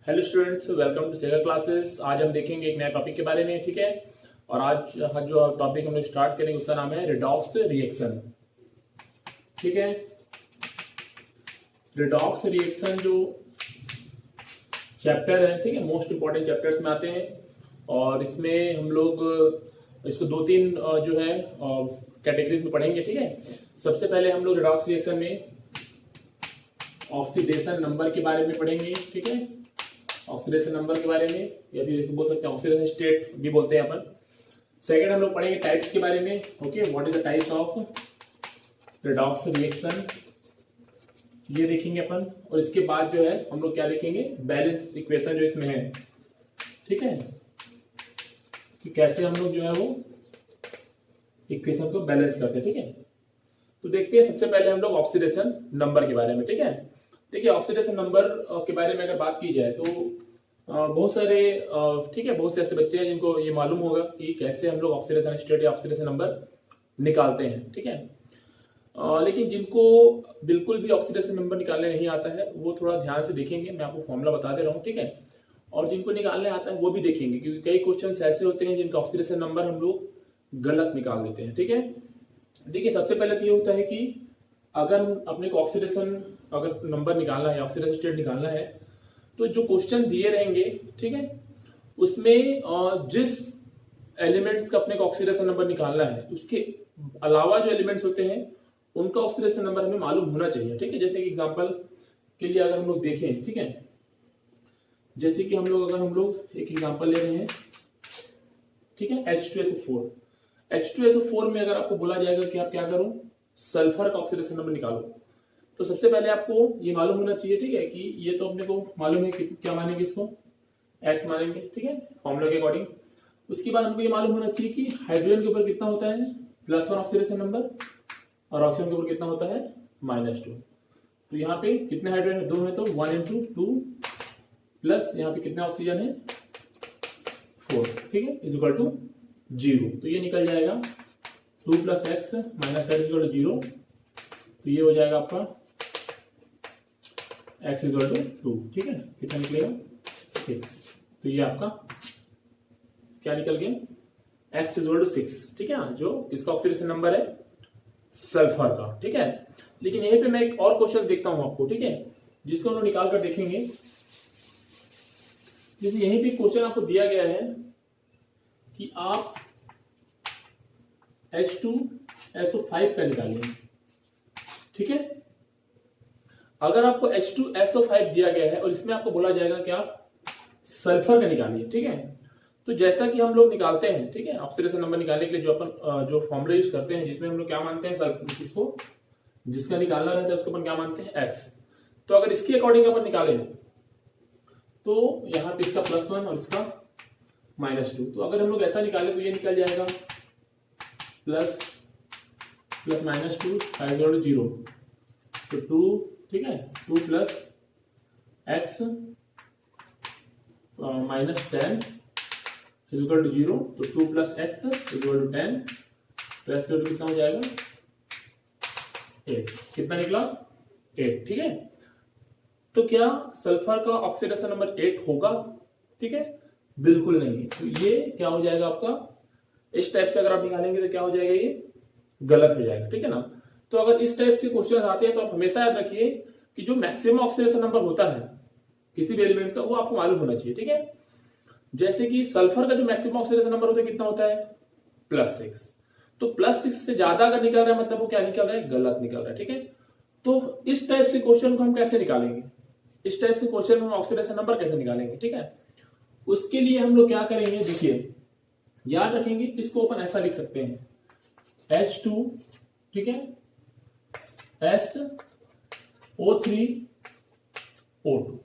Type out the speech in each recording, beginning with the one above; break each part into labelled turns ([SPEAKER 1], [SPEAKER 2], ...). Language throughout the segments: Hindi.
[SPEAKER 1] Hello students, welcome to Sega classes. आज हम देखेंगे एक नया टॉपिक के बारे में, ठीक है। और आज जो टॉपिक हम लोग स्टार्ट करेंगे उसका नाम है रिडॉक्स रिएक्शन, ठीक है। रिडॉक्स रिएक्शन जो चैप्टर है, ठीक है, मोस्ट इंपॉर्टेंट चैप्टर्स में आते हैं। और इसमें हम लोग इसको दो तीन जो है कैटेगरीज में पढ़ेंगे, ठीक है। सबसे पहले हम लोग रिडॉक्स रिएक्शन में ऑक्सीडेशन नंबर के बारे में पढ़ेंगे, ठीक है। ऑक्सीडेशन नंबर के बारे में, या फिर बोल सकते हैं ऑक्सीडेशन स्टेट भी बोलते हैं अपन। सेकंड हम लोग पढ़ेंगे टाइप्स के बारे में, okay, what is the types of redox reaction, ये देखेंगे अपन। और इसके बाद जो है हम लोग क्या देखेंगे, बैलेंस इक्वेशन जो इसमें है, ठीक है, कि कैसे हम लोग जो है वो इक्वेशन को बैलेंस करते हैं, ठीक है। तो देखते हैं सबसे पहले हम लोग ऑक्सीडेशन नंबर के बारे में, ठीक है। देखिए, ऑक्सीडेशन नंबर के बारे में अगर बात की जाए तो बहुत सारे ठीक है, बहुत से ऐसे बच्चे हैं जिनको ये मालूम होगा कि कैसे हम लोग ऑक्सीडेशन स्टेट या ऑक्सीडेशन नंबर निकालते हैं, ठीक है। लेकिन जिनको बिल्कुल भी ऑक्सीडेशन नंबर निकालने नहीं आता है वो थोड़ा ध्यान से देखेंगे, मैं आपको फॉर्मूला बता दे रहा हूँ, ठीक है। और जिनको निकालने आता है वो भी देखेंगे, क्योंकि कई क्वेश्चन ऐसे होते हैं जिनका ऑक्सीडेशन नंबर हम लोग गलत निकाल देते हैं, ठीक है। देखिए, सबसे पहले तो ये होता है कि अगर हम अपने को ऑक्सीडेशन अगर नंबर निकालना है, ऑक्सीडेशन स्टेट निकालना है, तो जो क्वेश्चन दिए रहेंगे, ठीक है, उसमें जिस एलिमेंट्स का अपने को ऑक्सीडेशन नंबर निकालना है उसके अलावा जो एलिमेंट्स होते हैं उनका ऑक्सीडेशन नंबर हमें मालूम होना चाहिए, ठीक है। जैसे कि एग्जांपल के लिए अगर हम लोग देखें, ठीक है, जैसे कि हम लोग एक एग्जांपल ले रहे हैं, ठीक है, H2SO4। H2SO4 में अगर आपको बोला जाएगा कि आप क्या करो, सल्फर का ऑक्सीडेशन नंबर निकालो, तो सबसे पहले आपको ये मालूम होना चाहिए, ठीक है, कि ये तो अपने को मालूम है कि क्या मानेंगे, इसको X मानेंगे, ठीक है, फॉर्मूला के अकॉर्डिंग। उसके बाद हमको ये मालूम होना चाहिए कि हाइड्रोजन के ऊपर कितना होता है, +1 ऑक्सीडेशन नंबर, और ऑक्सीजन के ऊपर कितना होता है, -2। तो यहाँ पे कितने हाइड्रोजन है, 2 है, तो 1 × 2 प्लस यहाँ पे कितने ऑक्सीजन है, 4, ठीक है, = 0। तो ये निकल जाएगा 2 + x - x = 0। तो ये हो जाएगा आपका x = 2, ठीक है, कितना निकलेगा, 6। तो ये आपका क्या निकल गया, x = 6, ठीक है, जो इसका ऑक्सीडेशन नंबर है सल्फर का, ठीक है। लेकिन यहीं पे मैं एक और क्वेश्चन देखता हूं आपको, ठीक है, जिसको हम लोग निकाल कर देखेंगे। जैसे यहीं पे क्वेश्चन आपको दिया गया है कि आप H2SO5 का निकालिए, ठीक है। अगर आपको H2SO5 दिया गया है और इसमें आपको बोला जाएगा कि आप सल्फर का निकालिए, ठीक है। तो जैसा कि हम लोग निकालते हैं, ठीक है, ऑक्सीडेशन नंबर निकालने के लिए जो अपन जो फॉर्मूला यूज करते हैं, जिसमें हम लोग क्या मानते हैं, सल्फर, किसको जिसका निकालना रहता है उसको अपन क्या मानते हैं, X। तो अगर इसके अकॉर्डिंग अपन निकालें तो यहाँ पे इसका +1 और इसका -2। तो अगर हम लोग ऐसा निकालें तो ये निकल जाएगा प्लस -2 = 0। तो 2, ठीक है, 2 + x -10 = 0। तो 2 + x = 10। तो x कितना हो जाएगा, 8। कितना निकला, 8, ठीक है। तो क्या सल्फर का ऑक्सीडेशन नंबर 8 होगा, ठीक है, बिल्कुल नहीं। तो ये क्या हो जाएगा आपका, इस टाइप से अगर आप निकालेंगे तो क्या हो जाएगा, ये गलत हो जाएगा, ठीक है ना। तो अगर इस टाइप के क्वेश्चन आते हैं तो आप हमेशा याद रखिए कि जो मैक्सिमम ऑक्सीडेशन नंबर होता है किसी भी एलिमेंट का वो आपको मालूम होना चाहिए, ठीक है। जैसे कि सल्फर का जो मैक्सिमम ऑक्सीडेशन नंबर होता है कितना होता है, +6। तो +6 से ज्यादा अगर निकल रहा है मतलब वो क्या निकल रहा है, गलत निकल रहा है, ठीक है। तो इस टाइप से क्वेश्चन को हम कैसे निकालेंगे, इस टाइप से क्वेश्चन में हम ऑक्सीडेशन नंबर कैसे निकालेंगे, ठीक है। उसके लिए हम लोग क्या करेंगे, देखिए याद रखेंगे, इसको अपन ऐसा लिख सकते हैं, H2, ठीक है, SO3O2,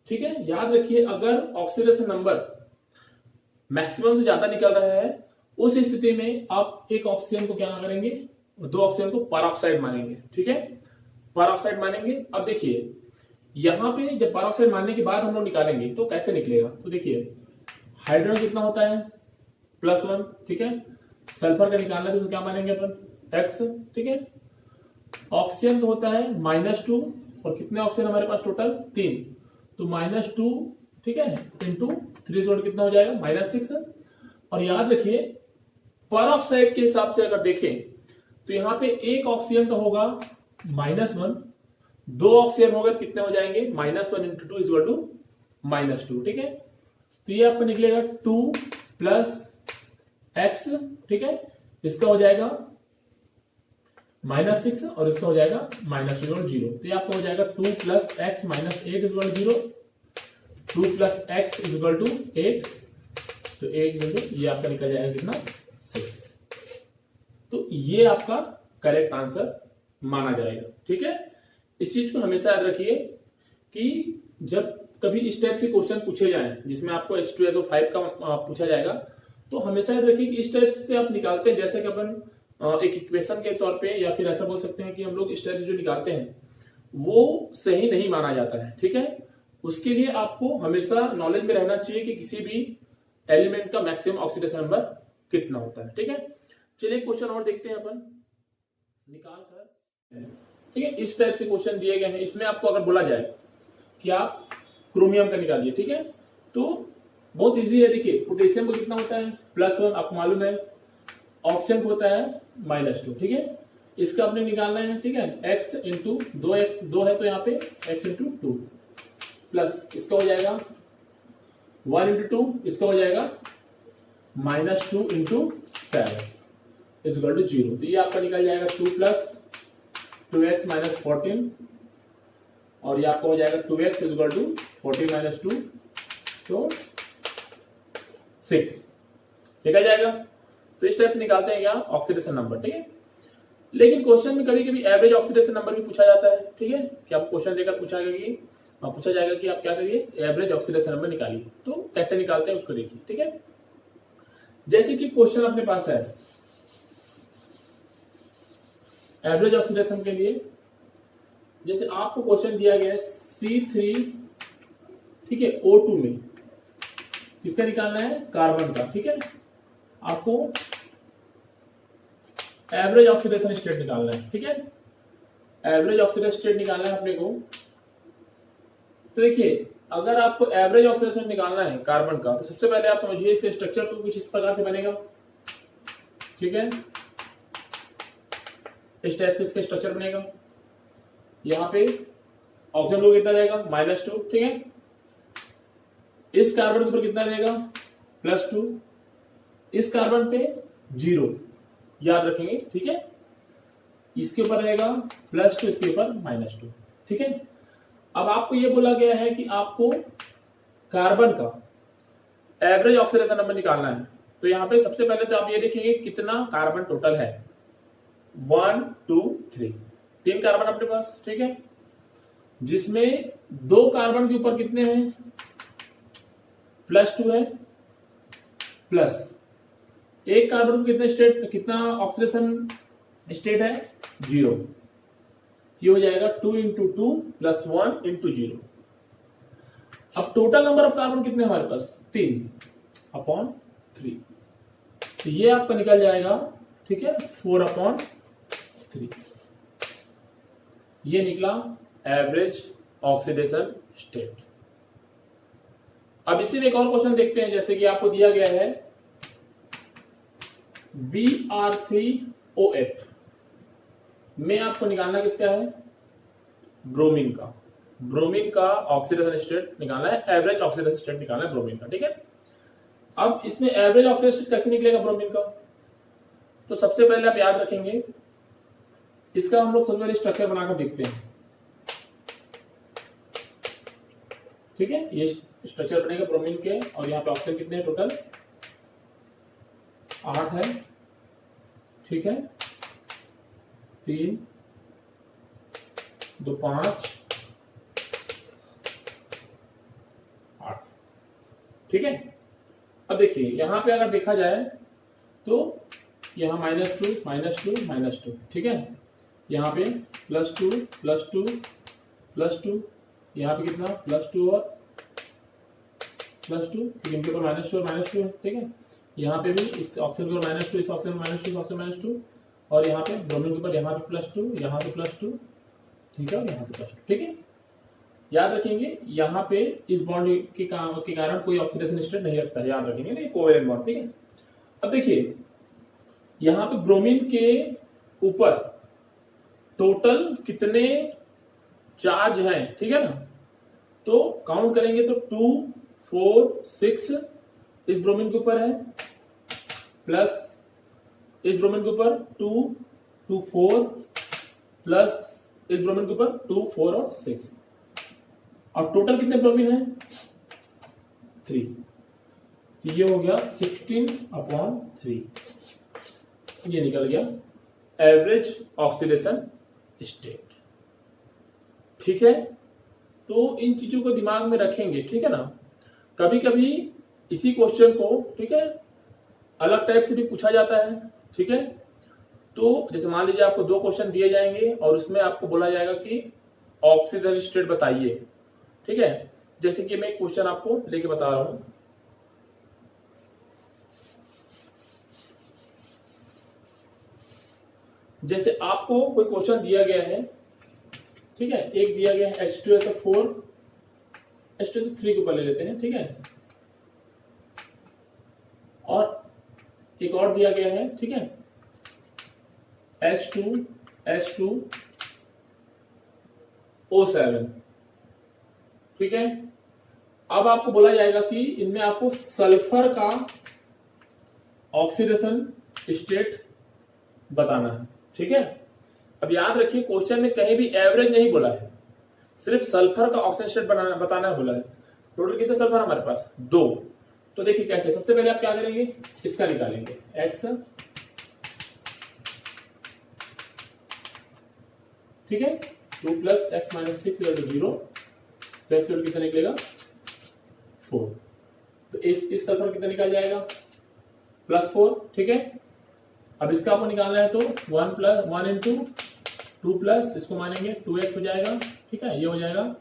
[SPEAKER 1] ठीक है। याद रखिए, अगर ऑक्सीडेशन नंबर मैक्सिमम से ज्यादा निकल रहा है उस स्थिति में आप एक ऑक्सीजन को क्या करेंगे, 2 ऑक्सीजन को परऑक्साइड मानेंगे, ठीक है, परऑक्साइड मानेंगे। अब देखिए यहां पे जब परऑक्साइड मानने के बाद हम लोग निकालेंगे तो कैसे निकलेगा, तो देखिए हाइड्रोजन कितना होता है, +1, ठीक है। सल्फर का निकालना है तो क्या मानेंगे अपन, X, ठीक है। ऑक्सीजन का होता है -2, और कितने ऑक्सीजन हमारे पास टोटल, 3। तो -2, ठीक है, इंटू 3 कितना हो जाएगा -6। और याद रखिए पर ऑक्साइड के हिसाब से अगर देखें तो यहाँ पे एक ऑक्सीजन का होगा -1, 2 ऑक्सीजन होगा तो कितने हो जाएंगे, -1 इंटू 2 इज इक्वल टू -2, ठीक है। तो ये आपको निकलेगा 2 प्लस x, ठीक है, इसका हो जाएगा -6 और इसका हो जाएगा -0। तो ये आपका हो जाएगा 2 plus x minus 8 is equal 0, 2 plus x is equal to 8, तो 8 ये आपका निकल जाएगा कितना, 6। तो ये आपका करेक्ट आंसर माना जाएगा, ठीक है। इस चीज को हमेशा याद रखिए कि जब कभी इस टाइप से क्वेश्चन पूछे जाएं जिसमें आपको H2SO5 का पूछा जाएगा, तो हमेशा याद रखिए कि इस टाइप से आप निकालते हैं, जैसे कि अपन एक इक्वेशन के तौर पे, या फिर ऐसा बोल सकते हैं कि हम लोग इस टाइप से जो निकालते हैं वो सही नहीं माना जाता है, ठीक है। उसके लिए आपको हमेशा नॉलेज में रहना चाहिए कि किसी भी एलिमेंट का मैक्सिमम ऑक्सीडेशन नंबर कितना होता है, ठीक है। चलिए क्वेश्चन और देखते हैं अपन निकाल कर, ठीक है। इस टाइप से क्वेश्चन दिए गए हैं, इसमें आपको अगर बोला जाए कि आप क्रोमियम का निकालिए, ठीक है, तो बहुत इजी है। देखिए पोटेशियम को कितना होता है +1, आपको मालूम है, ऑक्सीजन को होता है -2, ठीक है। इसका आपने निकालना है, ठीक है, x इंटू 2x, 2 है तो यहाँ पे x इंटू 2 प्लस इसका हो जाएगा 1 इंटू 2, इसका हो जाएगा -2 इंटू 7 इज इक्वल टू 0। तो ये आपका निकल जाएगा 2 प्लस 2x माइनस 14, और ये आपका हो जाएगा 2x is equal to 14 minus 2, तो 6 निकल जाएगा। तो इस टाइप से निकालते हैं क्या, ऑक्सीडेशन नंबर, ठीक है। लेकिन क्वेश्चन में कभी कभी एवरेज ऑक्सीडेशन नंबर भी पूछा जाता है, ठीक है, कि आपको क्वेश्चन देकर पूछा जाएगा कि आप क्या करिए, एवरेज ऑक्सीडेशन नंबर निकालिए। तो कैसे निकालते हैं उसको देखिए, ठीक है। जैसे कि क्वेश्चन अपने पास है एवरेज ऑक्सीडेशन के लिए, जैसे आपको क्वेश्चन दिया गया है C3, ठीक है, O2 में किसका निकालना है, कार्बन का, ठीक है। आपको एवरेज ऑक्सीडेशन स्टेट निकालना है, ठीक है, एवरेज ऑक्सीडेशन स्टेट निकालना है अपने को। तो देखिए अगर आपको एवरेज ऑक्सीडेशन निकालना है कार्बन का, तो सबसे पहले आप समझिए इसके स्ट्रक्चर को कुछ इस प्रकार से बनेगा, ठीक है। इस टाइप से इसका स्ट्रक्चर बनेगा। यहाँ पे ऑक्सीजन को कितना रहेगा -2, ठीक है। इस कार्बन के ऊपर कितना रहेगा +2, इस कार्बन पे 0 याद रखेंगे, ठीक है। इसके ऊपर रहेगा +2, इसके ऊपर -2, ठीक है। अब आपको ये बोला गया है कि आपको कार्बन का एवरेज ऑक्सीडेशन नंबर निकालना है। तो यहाँ पे सबसे पहले तो आप ये देखेंगे कितना कार्बन टोटल है, 1 2 3, 3 कार्बन अपने पास, ठीक है, जिसमें 2 कार्बन के ऊपर कितने हैं +2 है, प्लस एक कार्बन को कितना ऑक्सीडेशन स्टेट है 0। ये हो जाएगा 2 इंटू 2 प्लस 1 इंटू 0। अब टोटल नंबर ऑफ कार्बन कितने हमारे पास 3/3, तो ये आपका निकल जाएगा, ठीक है, 4/3। ये निकला एवरेज ऑक्सीडेशन स्टेट। अब इसी में एक और क्वेश्चन देखते हैं, जैसे कि आपको दिया गया है Br3O8 में आपको निकालना किसका है, ब्रोमीन का। ब्रोमीन का ऑक्सीडेशन स्टेट निकालना है, एवरेज ऑक्सीडेशन स्टेट निकालना है ब्रोमीन का, ठीक है। अब इसमें एवरेज ऑक्सीडेशन स्टेट कैसे निकलेगा ब्रोमीन का, तो सबसे पहले आप याद रखेंगे इसका हम लोग सबसे पहले स्ट्रक्चर बनाकर देखते हैं, ठीक है। ये स्ट्रक्चर बनेगा ब्रोमीन के, और यहाँ पे ऑक्सीजन कितने हैं टोटल 8 है, ठीक है, 3 2 5 8, ठीक है। अब देखिए यहां पे अगर देखा जाए तो यहां -2 -2 -2, ठीक है, यहाँ पे +2 +2 +2, यहाँ पे कितना +2 और +2, इनके ऊपर -2 और -2 है, ठीक है। यहाँ पे भी इस ऑक्सीजन के ऊपर -2, इस ऑक्सीजन -2, इस ऑक्सीजन -2, और यहाँ पे ब्रोमीन के ऊपर यहाँ पे +2, यहाँ पे +2, ठीक है, और यहाँ से +2, ठीक है। याद रखेंगे यहाँ पे इस बॉन्ड के कारण कोई ऑक्सीडेशन स्टेट नहीं रखता है, याद रखेंगे ना, ये कोवेलेंट बॉन्ड, ठीक है। अब देखिए यहाँ पे ब्रोमीन के ऊपर टोटल कितने चार्ज हैं, ठीक है ना, तो काउंट करेंगे तो 2 4 6 इस ब्रोमीन के ऊपर है, प्लस इस ब्रोमीन के ऊपर 2 2 4 प्लस इस ब्रोमीन के ऊपर 2 4 और 6, और टोटल कितने ब्रोमीन है 3, तो ये हो गया 16/3, ये निकल गया एवरेज ऑक्सीडेशन स्टेट, ठीक है। तो इन चीजों को दिमाग में रखेंगे, ठीक है ना। कभी कभी इसी क्वेश्चन को, ठीक है, अलग टाइप से भी पूछा जाता है, ठीक है। तो जैसे मान लीजिए आपको 2 क्वेश्चन दिए जाएंगे और उसमें आपको बोला जाएगा कि ऑक्सीजन स्टेट बताइए, ठीक है। जैसे कि मैं एक क्वेश्चन आपको लेके बता रहा हूं, जैसे आपको कोई क्वेश्चन दिया गया है, ठीक है, एक दिया गया है H2SO4 H2SO3 के ऊपर ले लेते हैं, ठीक है, और एक और दिया गया है, ठीक है, H2O7, ठीक है। अब आपको बोला जाएगा कि इनमें आपको सल्फर का ऑक्सीडेशन स्टेट बताना है, ठीक है। अब याद रखिए क्वेश्चन में कहीं भी एवरेज नहीं बोला है, सिर्फ सल्फर का ऑक्सीजन स्टेट बताना बोला है। टोटल कितने सल्फर हमारे पास 2, तो देखिए कैसे, सबसे पहले आप क्या करेंगे, इसका निकालेंगे x, ठीक है, 2 + x - 6 = 0, तो x वैल्यू कितना निकलेगा 4, तो इस सल्फर कितना निकल जाएगा +4, ठीक है। अब इसका आपको निकालना है तो 1 × 2 प्लस इसको मानेंगे 2x हो जाएगा, ठीक है, ये हो जाएगा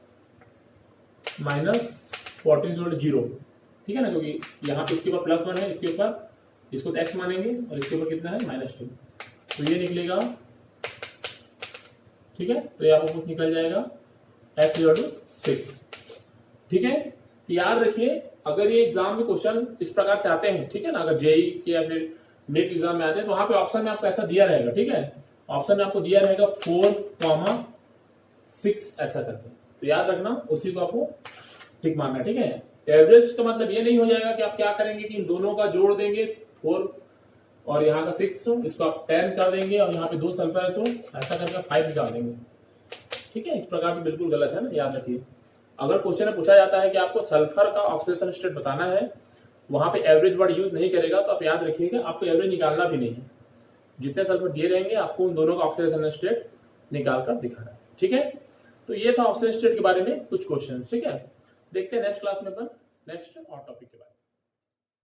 [SPEAKER 1] -14 = 0, ठीक है ना, क्योंकि यहाँ पे इसके ऊपर +1 है, इसके ऊपर इसको तो x मानेंगे और इसके ऊपर कितना है -2, तो ये निकलेगा, ठीक है। तो ये आपको कुछ निकल जाएगा x = 6, ठीक है। तो याद रखिए अगर ये एग्जाम में क्वेश्चन इस प्रकार से आते हैं, ठीक है ना, अगर जेई के या फिर नीट एग्जाम में आते हैं तो वहां पे ऑप्शन में आपको ऐसा दिया रहेगा, ठीक है, ऑप्शन में आपको दिया रहेगा 4,6 ऐसा करके, तो याद रखना उसी को आपको टिक मारना, ठीक है। एवरेज का मतलब ये नहीं हो जाएगा कि आप क्या करेंगे कि इन दोनों का जोड़ देंगे 4 और यहाँ का 6, इसको आप 10 कर देंगे और यहाँ पे 2 सल्फर है तो ऐसा करके 5 निकाल देंगे, ठीक है। इस प्रकार से बिल्कुल गलत है ना, याद रखिए। अगर क्वेश्चन में पूछा जाता है कि आपको सल्फर का ऑक्सीडेशन स्टेट बताना है, वहां पे एवरेज वर्ड यूज नहीं करेगा, तो आप याद रखिएगा आपको एवरेज निकालना भी नहीं है, जितने सल्फर दिए रहेंगे आपको उन दोनों का ऑक्सीडेशन स्टेट निकाल कर दिखाना है, ठीक है। तो ये था ऑक्सीडेशन स्टेट के बारे में कुछ क्वेश्चन, ठीक है। देखते हैं नेक्स्ट क्लास में अपन नेक्स्ट और टॉपिक के बारे में।